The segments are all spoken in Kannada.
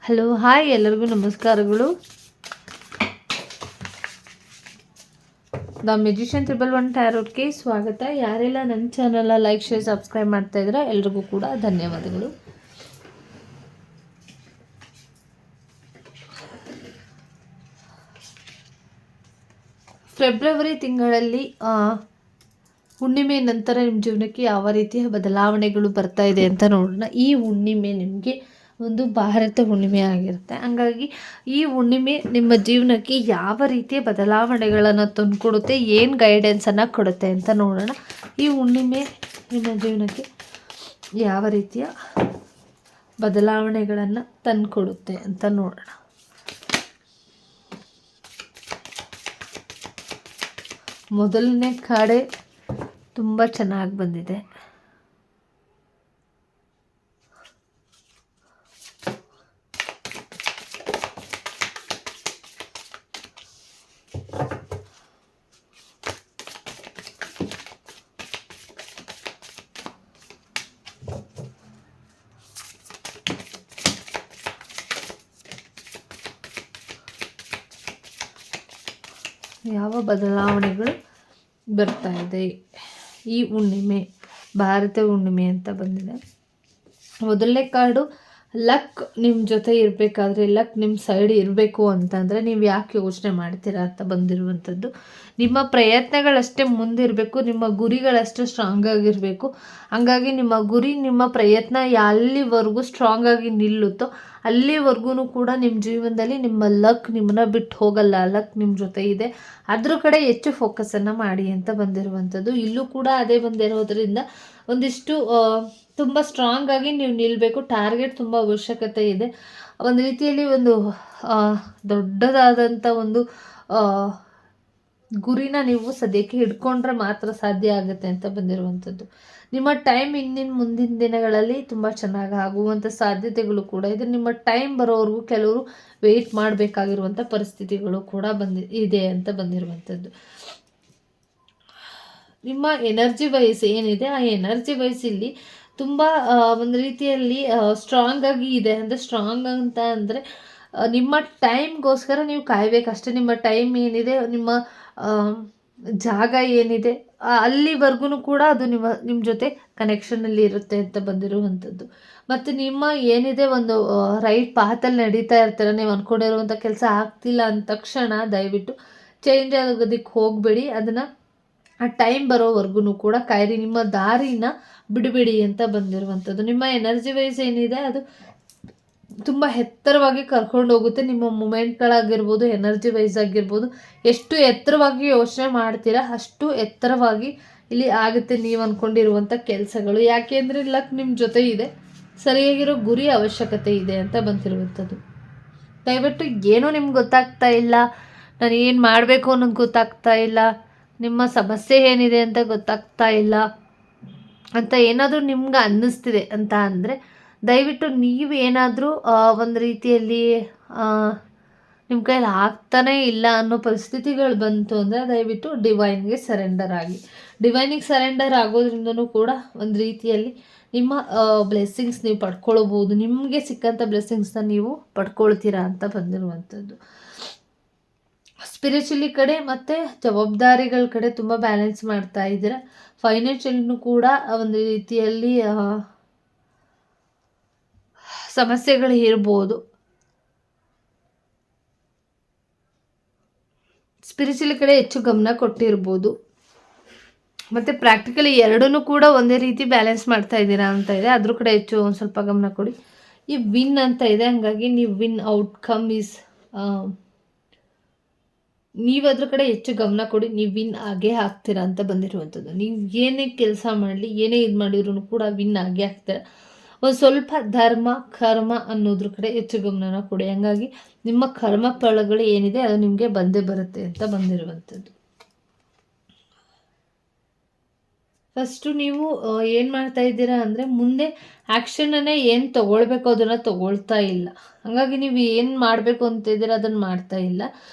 ಹಲೋ ಹಾಯ್ ಎಲ್ಲರಿಗೂ ನಮಸ್ಕಾರಗಳು. ದ ಮ್ಯೂಜಿಷಿಯನ್ 111 ಟ್ಯಾರೋಟ್ಗೆ ಸ್ವಾಗತ. ಯಾರೆಲ್ಲ ನನ್ನ ಚಾನಲ್ನ ಲೈಕ್ ಶೇರ್ ಸಬ್ಸ್ಕ್ರೈಬ್ ಮಾಡ್ತಾ ಇದ್ದೀರಾ ಎಲ್ರಿಗೂ ಕೂಡ ಧನ್ಯವಾದಗಳು. ಫೆಬ್ರವರಿ ತಿಂಗಳಲ್ಲಿ ಹುಣ್ಣಿಮೆ ನಂತರ ನಿಮ್ಮ ಜೀವನಕ್ಕೆ ಯಾವ ರೀತಿಯ ಬದಲಾವಣೆಗಳು ಬರ್ತಾ ಇದೆ ಅಂತ ನೋಡೋಣ. ಈ ಹುಣ್ಣಿಮೆ ನಿಮಗೆ ಒಂದು ಭಾರತ ಹುಣ್ಣಿಮೆ ಆಗಿರುತ್ತೆ. ಹಂಗಾಗಿ ಈ ಹುಣ್ಣಿಮೆ ನಿಮ್ಮ ಜೀವನಕ್ಕೆ ಯಾವ ರೀತಿಯ ಬದಲಾವಣೆಗಳನ್ನು ತಂದುಕೊಡುತ್ತೆ, ಏನು ಗೈಡೆನ್ಸನ್ನು ಕೊಡುತ್ತೆ ಅಂತ ನೋಡೋಣ. ಈ ಹುಣ್ಣಿಮೆ ನಿಮ್ಮ ಜೀವನಕ್ಕೆ ಯಾವ ರೀತಿಯ ಬದಲಾವಣೆಗಳನ್ನು ತಂದುಕೊಡುತ್ತೆ ಅಂತ ನೋಡೋಣ. ಮೊದಲನೇ ಕಾರ್ಡೆ ತುಂಬ ಚೆನ್ನಾಗಿ ಬಂದಿದೆ. ಯಾವ ಬದಲಾವಣೆಗಳು ಬರ್ತಾ ಇದೆ ಈ ಹುಣ್ಣಿಮೆ, ಭಾರತ ಹುಣ್ಣಿಮೆ ಅಂತ ಬಂದಿದೆ. ಮೊದಲನೇ ಕಾರ್ಡು ಲಕ್ ನಿಮ್ಮ ಜೊತೆ ಇರಬೇಕಾದ್ರೆ, ಲಕ್ ನಿಮ್ಮ ಸೈಡ್ ಇರಬೇಕು ಅಂತಂದರೆ ನೀವು ಯಾಕೆ ಯೋಚನೆ ಮಾಡ್ತೀರಾ ಅಂತ ಬಂದಿರುವಂಥದ್ದು. ನಿಮ್ಮ ಪ್ರಯತ್ನಗಳಷ್ಟೇ ಮುಂದಿರಬೇಕು, ನಿಮ್ಮ ಗುರಿಗಳಷ್ಟು ಸ್ಟ್ರಾಂಗ್ ಆಗಿರಬೇಕು. ಹಂಗಾಗಿ ನಿಮ್ಮ ಗುರಿ, ನಿಮ್ಮ ಪ್ರಯತ್ನ ಎಲ್ಲಿವರೆಗೂ ಸ್ಟ್ರಾಂಗ್ ಆಗಿ ನಿಲ್ಲುತ್ತೋ ಅಲ್ಲಿವರೆಗೂ ಕೂಡ ನಿಮ್ಮ ಜೀವನದಲ್ಲಿ ನಿಮ್ಮ ಲಕ್ ನಿಮ್ಮನ್ನ ಬಿಟ್ಟು ಹೋಗಲ್ಲ. ಲಕ್ ನಿಮ್ಮ ಜೊತೆ ಇದೆ, ಅದ್ರ ಕಡೆ ಹೆಚ್ಚು ಫೋಕಸನ್ನು ಮಾಡಿ ಅಂತ ಬಂದಿರುವಂಥದ್ದು. ಇಲ್ಲೂ ಕೂಡ ಅದೇ ಬಂದಿರೋದ್ರಿಂದ ಒಂದಿಷ್ಟು ತುಂಬ ಸ್ಟ್ರಾಂಗ್ ಆಗಿ ನೀವು ನಿಲ್ಲಬೇಕು. ಟಾರ್ಗೆಟ್ ತುಂಬ ಅವಶ್ಯಕತೆ ಇದೆ. ಒಂದು ರೀತಿಯಲ್ಲಿ ಒಂದು ದೊಡ್ಡದಾದಂಥ ಒಂದು ಗುರಿನ ನೀವು ಸದ್ಯಕ್ಕೆ ಹಿಡ್ಕೊಂಡ್ರೆ ಮಾತ್ರ ಸಾಧ್ಯ ಆಗುತ್ತೆ ಅಂತ ಬಂದಿರುವಂಥದ್ದು. ನಿಮ್ಮ ಟೈಮ್ ಮುಂದಿನ ದಿನಗಳಲ್ಲಿ ತುಂಬ ಚೆನ್ನಾಗಿ ಆಗುವಂಥ ಸಾಧ್ಯತೆಗಳು ಕೂಡ ಇದೆ. ನಿಮ್ಮ ಟೈಮ್ ಬರೋವರೆಗೂ ಕೆಲವರು ವೆಯ್ಟ್ ಮಾಡಬೇಕಾಗಿರುವಂಥ ಪರಿಸ್ಥಿತಿಗಳು ಕೂಡ ಇದೆ ಅಂತ ಬಂದಿರುವಂಥದ್ದು. ನಿಮ್ಮ ಎನರ್ಜಿ ವೈಸ್ ಏನಿದೆ, ಆ ಎನರ್ಜಿ ವೈಸ್ ಇಲ್ಲಿ ತುಂಬ ಒಂದು ರೀತಿಯಲ್ಲಿ ಸ್ಟ್ರಾಂಗ್ ಆಗಿ ಇದೆ. ಅಂದರೆ ಸ್ಟ್ರಾಂಗ್ ಅಂತ ಅಂದರೆ ನಿಮ್ಮ ಟೈಮ್ಗೋಸ್ಕರ ನೀವು ಕಾಯಬೇಕಷ್ಟೇ. ನಿಮ್ಮ ಟೈಮ್ ಏನಿದೆ, ನಿಮ್ಮ ಜಾಗ ಏನಿದೆ, ಅಲ್ಲಿವರೆಗೂ ಕೂಡ ಅದು ನಿಮ್ಮ ಜೊತೆ ಕನೆಕ್ಷನಲ್ಲಿ ಇರುತ್ತೆ ಅಂತ ಬಂದಿರುವಂಥದ್ದು. ಮತ್ತು ನಿಮ್ಮ ಏನಿದೆ ಒಂದು ರೈಟ್ ಪಾತಲ್ಲಿ ನಡೀತಾ ಇರ್ತೀರ, ನೀವು ಅಂದ್ಕೊಂಡಿರುವಂಥ ಕೆಲಸ ಆಗ್ತಿಲ್ಲ ಅಂದ ತಕ್ಷಣ ದಯವಿಟ್ಟು ಚೇಂಜ್ ಆಗೋದಕ್ಕೆ ಹೋಗಬೇಡಿ. ಅದನ್ನು ಆ ಟೈಮ್ ಬರೋವರೆಗೂ ಕೂಡ ಕಾಯಿರಿ. ನಿಮ್ಮ ದಾರಿನ ಬಿಡಬೇಡಿ ಅಂತ ಬಂದಿರುವಂಥದ್ದು. ನಿಮ್ಮ ಎನರ್ಜಿ ವೈಸ್ ಏನಿದೆ ಅದು ತುಂಬ ಎತ್ತರವಾಗಿ ಕರ್ಕೊಂಡು ಹೋಗುತ್ತೆ. ನಿಮ್ಮ ಮೂಮೆಂಟ್ಗಳಾಗಿರ್ಬೋದು, ಎನರ್ಜಿ ವೈಸ್ ಆಗಿರ್ಬೋದು, ಎಷ್ಟು ಎತ್ತರವಾಗಿ ಯೋಚನೆ ಮಾಡ್ತೀರಾ ಅಷ್ಟು ಎತ್ತರವಾಗಿ ಇಲ್ಲಿ ಆಗುತ್ತೆ ನೀವು ಅಂದ್ಕೊಂಡಿರುವಂಥ ಕೆಲಸಗಳು. ಯಾಕೆಂದರೆ ಲಕ್ ನಿಮ್ಮ ಜೊತೆ ಇದೆ, ಸರಿಯಾಗಿರೋ ಗುರಿ ಅವಶ್ಯಕತೆ ಇದೆ ಅಂತ ಬಂದಿರುವಂಥದ್ದು. ದಯವಿಟ್ಟು ಏನೂ ನಿಮ್ಗೆ ಗೊತ್ತಾಗ್ತಾ ಇಲ್ಲ, ನಾನು ಏನು ಮಾಡಬೇಕು ಅನ್ನೋದು ಗೊತ್ತಾಗ್ತಾ ಇಲ್ಲ, ನಿಮ್ಮ ಸಮಸ್ಯೆ ಏನಿದೆ ಅಂತ ಗೊತ್ತಾಗ್ತಾ ಇಲ್ಲ ಅಂತ ಏನಾದರೂ ನಿಮ್ಗೆ ಅನ್ನಿಸ್ತಿದೆ ಅಂತ ಅಂದರೆ ದಯವಿಟ್ಟು ನೀವೇನಾದರೂ ಒಂದು ರೀತಿಯಲ್ಲಿ ನಿಮ್ಮ ಕೈಯಲ್ಲಿ ಆಗ್ತಾನೇ ಇಲ್ಲ ಅನ್ನೋ ಪರಿಸ್ಥಿತಿಗಳು ಬಂತು ಅಂದರೆ ದಯವಿಟ್ಟು ಡಿವೈನ್ಗೆ ಸರೆಂಡರ್ ಆಗಿ. ಡಿವೈನಿಗೆ ಸರೆಂಡರ್ ಆಗೋದ್ರಿಂದನೂ ಕೂಡ ಒಂದು ರೀತಿಯಲ್ಲಿ ನಿಮ್ಮ ಬ್ಲೆಸ್ಸಿಂಗ್ಸ್ ನೀವು ಪಡ್ಕೊಳ್ಬೋದು. ನಿಮಗೆ ಸಿಕ್ಕಂಥ ಬ್ಲೆಸ್ಸಿಂಗ್ಸ್ನ ನೀವು ಪಡ್ಕೊಳ್ತೀರಾ ಅಂತ ಬಂದಿರುವಂಥದ್ದು. ಸ್ಪಿರಿಚುಲಿ ಕಡೆ ಮತ್ತು ಜವಾಬ್ದಾರಿಗಳ ಕಡೆ ತುಂಬ ಬ್ಯಾಲೆನ್ಸ್ ಮಾಡ್ತಾ ಇದ್ದೀರಾ. ಫೈನಾನ್ಷಿಯಲ್ನು ಕೂಡ ಒಂದು ರೀತಿಯಲ್ಲಿ ಸಮಸ್ಯೆಗಳು ಇರ್ಬೋದು. ಸ್ಪಿರಿಚುವಲ್ ಕಡೆ ಹೆಚ್ಚು ಗಮನ ಕೊಟ್ಟಿರ್ಬೋದು. ಮತ್ತು ಪ್ರಾಕ್ಟಿಕಲಿ ಎರಡೂ ಕೂಡ ಒಂದೇ ರೀತಿ ಬ್ಯಾಲೆನ್ಸ್ ಮಾಡ್ತಾ ಇದ್ದೀರಾ ಅಂತ ಇದೆ. ಅದ್ರ ಕಡೆ ಹೆಚ್ಚು ಒಂದು ಸ್ವಲ್ಪ ಗಮನ ಕೊಡಿ. ಈ ವಿನ್ ಅಂತ ಇದೆ, ಹಾಗಾಗಿ ನೀವು ವಿನ್ ಔಟ್ಕಮ್ ಈಸ್ ನೀವು ಅದ್ರ ಕಡೆ ಹೆಚ್ಚು ಗಮನ ಕೊಡಿ. ನೀವು ವಿನ್ ಆಗೇ ಆಗ್ತೀರಾ ಅಂತ ಬಂದಿರುವಂಥದ್ದು. ನೀವು ಏನೇ ಕೆಲಸ ಮಾಡಲಿ, ಏನೇ ಇದು ಮಾಡಿದ್ರು ಕೂಡ ವಿನ್ ಆಗೇ ಆಗ್ತೀರಾ. ಒಂದು ಸ್ವಲ್ಪ ಧರ್ಮ ಕರ್ಮ ಅನ್ನೋದ್ರ ಕಡೆ ಹೆಚ್ಚು ಗಮನ ಕೊಡಿ. ಹಂಗಾಗಿ ನಿಮ್ಮ ಕರ್ಮ ಫಲಗಳು ಏನಿದೆ ಅದು ನಿಮಗೆ ಬಂದೇ ಬರುತ್ತೆ ಅಂತ ಬಂದಿರುವಂಥದ್ದು. ಫಸ್ಟು ನೀವು ಏನು ಮಾಡ್ತಾ ಇದ್ದೀರಾ ಅಂದರೆ ಮುಂದೆ ಆ್ಯಕ್ಷನನ್ನೇ ಏನು ತೊಗೊಳ್ಬೇಕು ಅದನ್ನು ತೊಗೊಳ್ತಾ ಇಲ್ಲ. ಹಾಗಾಗಿ ನೀವು ಏನು ಮಾಡಬೇಕು ಅಂತಿದ್ದೀರ ಅದನ್ನು ಮಾಡ್ತಾ ಇಲ್ಲ.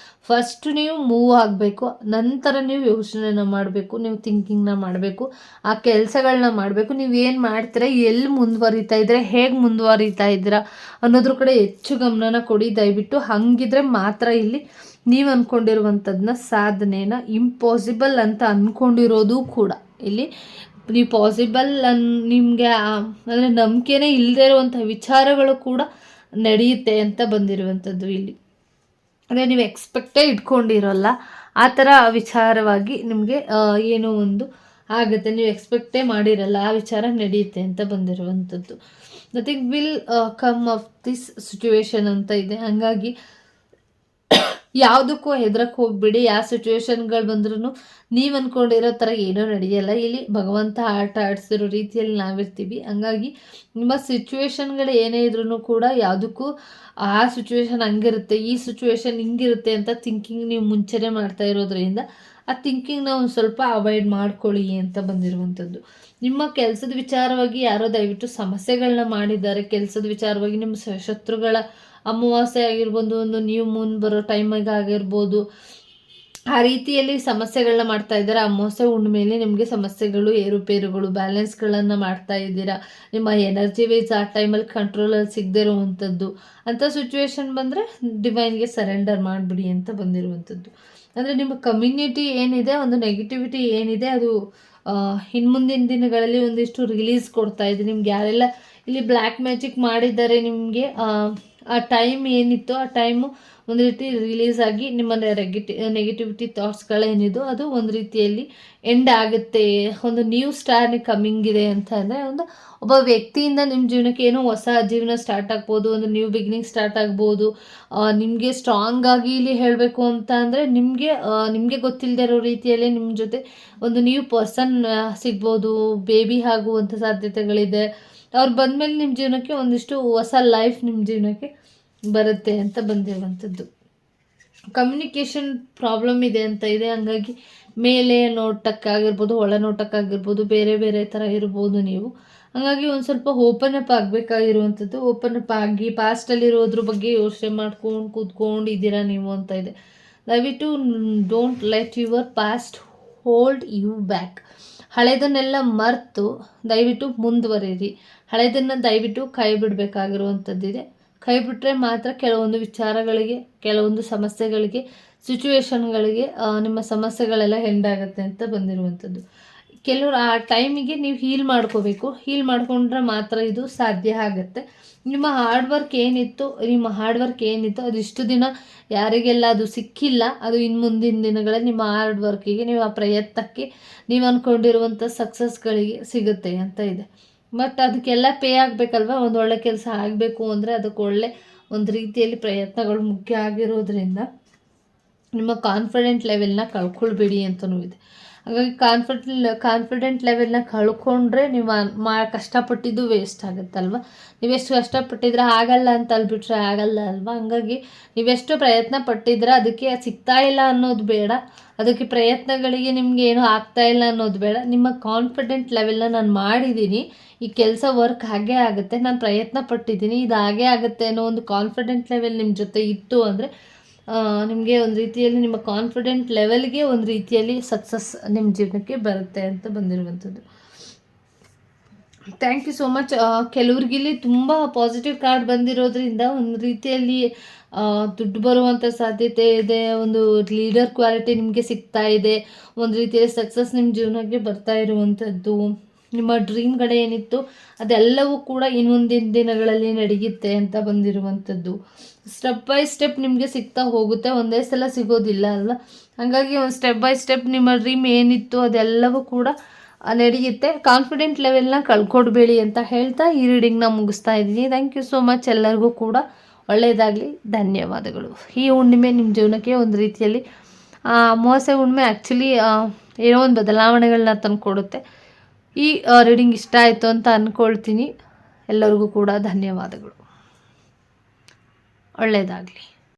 ಫಸ್ಟು ನೀವು ಮೂವ್ ಆಗಬೇಕು, ನಂತರ ನೀವು ಯೋಚನೆನ ಮಾಡಬೇಕು, ನೀವು ಥಿಂಕಿಂಗ್ನ ಮಾಡಬೇಕು, ಆ ಕೆಲಸಗಳನ್ನ ಮಾಡಬೇಕು. ನೀವು ಏನು ಮಾಡ್ತೀರಾ, ಎಲ್ಲಿ ಮುಂದುವರಿತಾ ಇದ್ದೀರಾ, ಹೇಗೆ ಮುಂದುವರಿತಾ ಇದ್ದೀರಾ ಅನ್ನೋದ್ರ ಕಡೆ ಹೆಚ್ಚು ಗಮನನ ಕೊಡಿ ದಯವಿಟ್ಟು. ಹಾಗಿದ್ರೆ ಮಾತ್ರ ಇಲ್ಲಿ ನೀವು ಅಂದ್ಕೊಂಡಿರುವಂಥದ್ದನ್ನ ಸಾಧನೆನ ಇಂಪಾಸಿಬಲ್ ಅಂತ ಅಂದ್ಕೊಂಡಿರೋದು ಕೂಡ ಇಲ್ಲಿ ನೀವು ಪಾಸಿಬಲ್ ನಿಮಗೆ ಅಂದರೆ ನಂಬಿಕೆನೇ ಇಲ್ಲದೇ ಇರುವಂಥ ವಿಚಾರಗಳು ಕೂಡ ನಡೆಯುತ್ತೆ ಅಂತ ಬಂದಿರುವಂಥದ್ದು ಇಲ್ಲಿ. ಅಂದರೆ ನೀವು ಎಕ್ಸ್ಪೆಕ್ಟೇ ಇಟ್ಕೊಂಡಿರೋಲ್ಲ, ಆ ಥರ ವಿಚಾರವಾಗಿ ನಿಮಗೆ ಏನೋ ಒಂದು ಆಗುತ್ತೆ, ನೀವು ಎಕ್ಸ್ಪೆಕ್ಟೇ ಮಾಡಿರಲ್ಲ ಆ ವಿಚಾರ ನಡೆಯುತ್ತೆ ಅಂತ ಬಂದಿರುವಂಥದ್ದು. Nothing will come of this situation ಅಂತ ಇದೆ. ಹಾಗಾಗಿ ಯಾವುದಕ್ಕೂ ಹೆದರಕ್ಕೆ ಹೋಗ್ಬಿಡಿ. ಯಾವ ಸಿಚುವೇಶನ್ಗಳು ಬಂದ್ರೂ ನೀವು ಅಂದ್ಕೊಂಡಿರೋ ಥರ ಏನೂ ನಡೆಯಲ್ಲ. ಇಲ್ಲಿ ಭಗವಂತ ಆಟ ಆಡಿಸಿರೋ ರೀತಿಯಲ್ಲಿ ನಾವಿರ್ತೀವಿ. ಹಂಗಾಗಿ ನಿಮ್ಮ ಸಿಚುವೇಶನ್ಗಳು ಏನೇ ಇದ್ರೂ ಕೂಡ ಯಾವುದಕ್ಕೂ ಆ ಸಿಚುವೇಶನ್ ಹಂಗಿರುತ್ತೆ, ಈ ಸಿಚುವೇಶನ್ ಹಿಂಗಿರುತ್ತೆ ಅಂತ ಥಿಂಕಿಂಗ್ ನೀವು ಮುಂಚೆನೇ ಮಾಡ್ತಾ ಇರೋದ್ರಿಂದ ಆ ಥಿಂಕಿಂಗ್ನ ಒಂದು ಸ್ವಲ್ಪ ಅವಾಯ್ಡ್ ಮಾಡ್ಕೊಳ್ಳಿ ಅಂತ ಬಂದಿರುವಂಥದ್ದು. ನಿಮ್ಮ ಕೆಲಸದ ವಿಚಾರವಾಗಿ ಯಾರೋ ದಯವಿಟ್ಟು ಸಮಸ್ಯೆಗಳನ್ನ ಮಾಡಿದ್ದಾರೆ, ಕೆಲಸದ ವಿಚಾರವಾಗಿ ನಿಮ್ಮ ಶತ್ರುಗಳ ಅಮಾವಾಸ್ಯೆ ಆಗಿರ್ಬೋದು, ಒಂದು ನೀವು ಮುಂದೆ ಬರೋ ಟೈಮಿಗೆ ಆಗಿರ್ಬೋದು, ಆ ರೀತಿಯಲ್ಲಿ ಸಮಸ್ಯೆಗಳನ್ನ ಮಾಡ್ತಾ ಇದ್ದಾರೆ. ಅಮಾವಾಸ್ಯೆ ಹುಣ್ಣಿಮೆಯಲ್ಲಿ ನಿಮಗೆ ಸಮಸ್ಯೆಗಳು, ಏರುಪೇರುಗಳು, ಬ್ಯಾಲೆನ್ಸ್ಗಳನ್ನು ಮಾಡ್ತಾ ಇದ್ದೀರಾ. ನಿಮ್ಮ ಎನರ್ಜಿ ವೈಸ್ ಆ ಟೈಮಲ್ಲಿ ಕಂಟ್ರೋಲಲ್ಲಿ ಸಿಗದೇ ಇರುವಂಥದ್ದು ಅಂಥ ಸಿಚುವೇಶನ್ ಬಂದರೆ ಡಿವೈನ್ಗೆ ಸರೆಂಡರ್ ಮಾಡಿಬಿಡಿ ಅಂತ ಬಂದಿರುವಂಥದ್ದು. ಅಂದರೆ ನಿಮ್ಮ ಕಮ್ಯುನಿಟಿ ಏನಿದೆ, ಒಂದು ನೆಗೆಟಿವಿಟಿ ಏನಿದೆ, ಅದು ಇನ್ನು ಮುಂದಿನ ದಿನಗಳಲ್ಲಿ ಒಂದಿಷ್ಟು ರಿಲೀಸ್ ಕೊಡ್ತಾ ಇದೆ. ನಿಮ್ಗೆ ಯಾರೆಲ್ಲ ಇಲ್ಲಿ ಬ್ಲ್ಯಾಕ್ ಮ್ಯಾಜಿಕ್ ಮಾಡಿದ್ದಾರೆ, ನಿಮಗೆ ಆ ಟೈಮ್ ಏನಿತ್ತು ಆ ಟೈಮು ಒಂದು ರೀತಿ ರಿಲೀಸ್ ಆಗಿ ನಿಮ್ಮ ನೆಗೆಟಿವಿಟಿ ಥಾಟ್ಸ್ಗಳೇನಿದೋ ಅದು ಒಂದು ರೀತಿಯಲ್ಲಿ ಎಂಡ್ ಆಗುತ್ತೆ. ಒಂದು ನ್ಯೂ ಸ್ಟಾರ್ ಕಮ್ಮಿಂಗ್ ಇದೆ ಅಂತ ಅಂದರೆ ಒಬ್ಬ ವ್ಯಕ್ತಿಯಿಂದ ನಿಮ್ಮ ಜೀವನಕ್ಕೆ ಏನೋ ಹೊಸ ಜೀವನ ಸ್ಟಾರ್ಟ್ ಆಗ್ಬೋದು, ಒಂದು ನ್ಯೂ ಬಿಗಿನಿಂಗ್ ಸ್ಟಾರ್ಟ್ ಆಗ್ಬೋದು. ನಿಮಗೆ ಸ್ಟ್ರಾಂಗ್ ಆಗಿ ಇಲ್ಲಿ ಹೇಳಬೇಕು ಅಂತ ಅಂದರೆ ನಿಮಗೆ ಗೊತ್ತಿಲ್ಲದೆ ಇರೋ ರೀತಿಯಲ್ಲಿ ನಿಮ್ಮ ಜೊತೆ ಒಂದು ನ್ಯೂ ಪರ್ಸನ್ ಸಿಗ್ಬೋದು, ಬೇಬಿ ಆಗುವಂಥ ಸಾಧ್ಯತೆಗಳಿದೆ. ಅವ್ರು ಬಂದಮೇಲೆ ನಿಮ್ಮ ಜೀವನಕ್ಕೆ ಒಂದಿಷ್ಟು ಹೊಸ ಲೈಫ್ ನಿಮ್ಮ ಜೀವನಕ್ಕೆ ಬರುತ್ತೆ ಅಂತ ಬಂದಿರುವಂಥದ್ದು. ಕಮ್ಯುನಿಕೇಷನ್ ಪ್ರಾಬ್ಲಮ್ ಇದೆ ಅಂತ ಇದೆ. ಹಂಗಾಗಿ ಮೇಲೆ ನೋಟಕ್ಕಾಗಿರ್ಬೋದು, ಒಳ ನೋಟಕ್ಕಾಗಿರ್ಬೋದು, ಬೇರೆ ಬೇರೆ ಥರ ಇರ್ಬೋದು ನೀವು. ಹಾಗಾಗಿ ಒಂದು ಸ್ವಲ್ಪ ಓಪನ್ ಅಪ್ ಆಗಬೇಕಾಗಿರುವಂಥದ್ದು. ಓಪನ್ ಅಪ್ ಆಗಿ ಪಾಸ್ಟಲ್ಲಿರೋದ್ರ ಬಗ್ಗೆ ಯೋಚನೆ ಮಾಡ್ಕೊಂಡು ಕೂತ್ಕೊಂಡಿದ್ದೀರಾ ನೀವು ಅಂತ ಇದೆ. ದಯವಿಟ್ಟು don't let your past hold you back. ಹಳೆದನ್ನೆಲ್ಲ ಮರೆತು ದಯವಿಟ್ಟು ಮುಂದುವರಿರಿ. ಹಳೆದನ್ನು ದಯವಿಟ್ಟು ಕೈ ಬಿಡಬೇಕಾಗಿರುವಂಥದ್ದಿದೆ. ಕೈ ಬಿಟ್ಟರೆ ಮಾತ್ರ ಕೆಲವೊಂದು ವಿಚಾರಗಳಿಗೆ, ಕೆಲವೊಂದು ಸಮಸ್ಯೆಗಳಿಗೆ, ಸಿಚುವೇಶನ್ಗಳಿಗೆ ನಿಮ್ಮ ಸಮಸ್ಯೆಗಳೆಲ್ಲ ಎಂಡಾಗತ್ತೆ ಅಂತ ಬಂದಿರುವಂಥದ್ದು. ಕೆಲವರು ಆ ಟೈಮಿಗೆ ನೀವು ಹೀಲ್ ಮಾಡ್ಕೋಬೇಕು. ಹೀಲ್ ಮಾಡ್ಕೊಂಡ್ರೆ ಮಾತ್ರ ಇದು ಸಾಧ್ಯ ಆಗುತ್ತೆ. ನಿಮ್ಮ ಹಾರ್ಡ್ ವರ್ಕ್ ಏನಿತ್ತು ಅದು ಇಷ್ಟು ದಿನ ಯಾರಿಗೆಲ್ಲ ಅದು ಸಿಕ್ಕಿಲ್ಲ, ಅದು ಇನ್ನು ಮುಂದಿನ ದಿನಗಳಲ್ಲಿ ನಿಮ್ಮ ಹಾರ್ಡ್ ವರ್ಕಿಗೆ, ನೀವು ಆ ಪ್ರಯತ್ನಕ್ಕೆ, ನೀವು ಅಂದ್ಕೊಂಡಿರುವಂಥ ಸಕ್ಸಸ್ಗಳಿಗೆ ಸಿಗುತ್ತೆ ಅಂತ ಇದೆ. ಬಟ್ ಅದಕ್ಕೆಲ್ಲ ಪೇ ಆಗಬೇಕಲ್ವ. ಒಂದು ಒಳ್ಳೆ ಕೆಲಸ ಆಗಬೇಕು ಅಂದರೆ ಅದಕ್ಕೆ ಒಳ್ಳೆ ಒಂದು ರೀತಿಯಲ್ಲಿ ಪ್ರಯತ್ನಗಳು ಮುಖ್ಯ ಆಗಿರೋದ್ರಿಂದ ನಿಮ್ಮ ಕಾನ್ಫಿಡೆಂಟ್ ಲೆವೆಲ್ನ ಕಳ್ಕೊಳ್ಬೇಡಿ ಅಂತಲೂ ಇದೆ. ಹಾಗಾಗಿ ಕಾನ್ಫಿಡೆಂಟ್ ಲೆವೆಲ್ನ ಕಳ್ಕೊಂಡ್ರೆ ನೀವು ಕಷ್ಟಪಟ್ಟಿದ್ದು ವೇಸ್ಟ್ ಆಗುತ್ತಲ್ವ. ನೀವೆಷ್ಟು ಕಷ್ಟಪಟ್ಟಿದ್ರೆ ಆಗಲ್ಲ ಅಂತ ಅಲ್ಬಿಟ್ರೆ ಆಗಲ್ಲ ಅಲ್ವ. ಹಂಗಾಗಿ ನೀವೆಷ್ಟು ಪ್ರಯತ್ನ ಪಟ್ಟಿದ್ರೆ ಅದಕ್ಕೆ ಸಿಗ್ತಾ ಇಲ್ಲ ಅನ್ನೋದು ಬೇಡ, ಅದಕ್ಕೆ ಪ್ರಯತ್ನಗಳಿಗೆ ನಿಮಗೆ ಏನೂ ಆಗ್ತಾ ಇಲ್ಲ ಅನ್ನೋದು ಬೇಡ. ನಿಮ್ಮ ಕಾನ್ಫಿಡೆಂಟ್ ಲೆವೆಲ್ನ ನಾನು ಮಾಡಿದ್ದೀನಿ, ಈ ಕೆಲಸ ವರ್ಕ್ ಹಾಗೇ ಆಗುತ್ತೆ, ನಾನು ಪ್ರಯತ್ನ ಪಟ್ಟಿದ್ದೀನಿ, ಇದು ಹಾಗೇ ಆಗುತ್ತೆ ಅನ್ನೋ ಒಂದು ಕಾನ್ಫಿಡೆಂಟ್ ಲೆವೆಲ್ ನಿಮ್ಮ ಜೊತೆ ಇತ್ತು ಅಂದರೆ ನಿಮಗೆ ಒಂದು ರೀತಿಯಲ್ಲಿ ನಿಮ್ಮ ಕಾನ್ಫಿಡೆಂಟ್ ಲೆವೆಲ್ಗೆ ಒಂದು ರೀತಿಯಲ್ಲಿ ಸಕ್ಸಸ್ ನಿಮ್ಮ ಜೀವನಕ್ಕೆ ಬರುತ್ತೆ ಅಂತ ಬಂದಿರುವಂಥದ್ದು. Thank you so much. ಕೆಲವ್ರಿಗಿಲ್ಲಿ ತುಂಬ ಪಾಸಿಟಿವ್ ಕಾರ್ಡ್ ಬಂದಿರೋದ್ರಿಂದ ಒಂದು ರೀತಿಯಲ್ಲಿ ದುಡ್ಡು ಬರುವಂಥ ಸಾಧ್ಯತೆ ಇದೆ, ಒಂದು ಲೀಡರ್ ಕ್ವಾಲಿಟಿ ನಿಮಗೆ ಸಿಗ್ತಾ ಇದೆ, ಒಂದು ರೀತಿಯಲ್ಲಿ ಸಕ್ಸಸ್ ನಿಮ್ಮ ಜೀವನಕ್ಕೆ ಬರ್ತಾ ಇರುವಂಥದ್ದು. ನಿಮ್ಮ ಡ್ರೀಮ್ಗಳೇನಿತ್ತು ಅದೆಲ್ಲವೂ ಕೂಡ ಇನ್ನೊಂದಿನ ದಿನಗಳಲ್ಲಿ ನಡೆಯುತ್ತೆ ಅಂತ ಬಂದಿರುವಂಥದ್ದು. ಸ್ಟೆಪ್ ಬೈ ಸ್ಟೆಪ್ ನಿಮಗೆ ಸಿಗ್ತಾ ಹೋಗುತ್ತೆ, ಒಂದೇ ಸಲ ಸಿಗೋದಿಲ್ಲ ಅಲ್ವ. ಹಾಗಾಗಿ ಒಂದು ಸ್ಟೆಪ್ ಬೈ ಸ್ಟೆಪ್ ನಿಮ್ಮ ಡ್ರೀಮ್ ಏನಿತ್ತು ಅದೆಲ್ಲವೂ ಕೂಡ ನಡೆಯುತ್ತೆ. ಕಾನ್ಫಿಡೆಂಟ್ ಲೆವೆಲ್ನ ಕಳ್ಕೊಡ್ಬೇಡಿ ಅಂತ ಹೇಳ್ತಾ ಈ ರೀಡಿಂಗ್ನ ಮುಗಿಸ್ತಾ ಇದ್ದೀನಿ. Thank you so much. ಎಲ್ಲರಿಗೂ ಕೂಡ ಒಳ್ಳೆಯದಾಗಲಿ, ಧನ್ಯವಾದಗಳು. ಈ ಹುಣ್ಣಿಮೆ ನಿಮ್ಮ ಜೀವನಕ್ಕೆ ಒಂದು ರೀತಿಯಲ್ಲಿ ಅಮಾವಾಸ್ಯೆ ಹುಣ್ಣಿಮೆ ಆ್ಯಕ್ಚುಲಿ ಏನೋ ಒಂದು ಬದಲಾವಣೆಗಳನ್ನ ತಂದುಕೊಡುತ್ತೆ. ಈ ರೀಡಿಂಗ್ ಇಷ್ಟ ಆಯಿತು ಅಂತ ಅಂದ್ಕೊಳ್ತೀನಿ. ಎಲ್ಲರಿಗೂ ಕೂಡ ಧನ್ಯವಾದಗಳು. ಒಳ್ಳೆಯದಾಗಲಿ.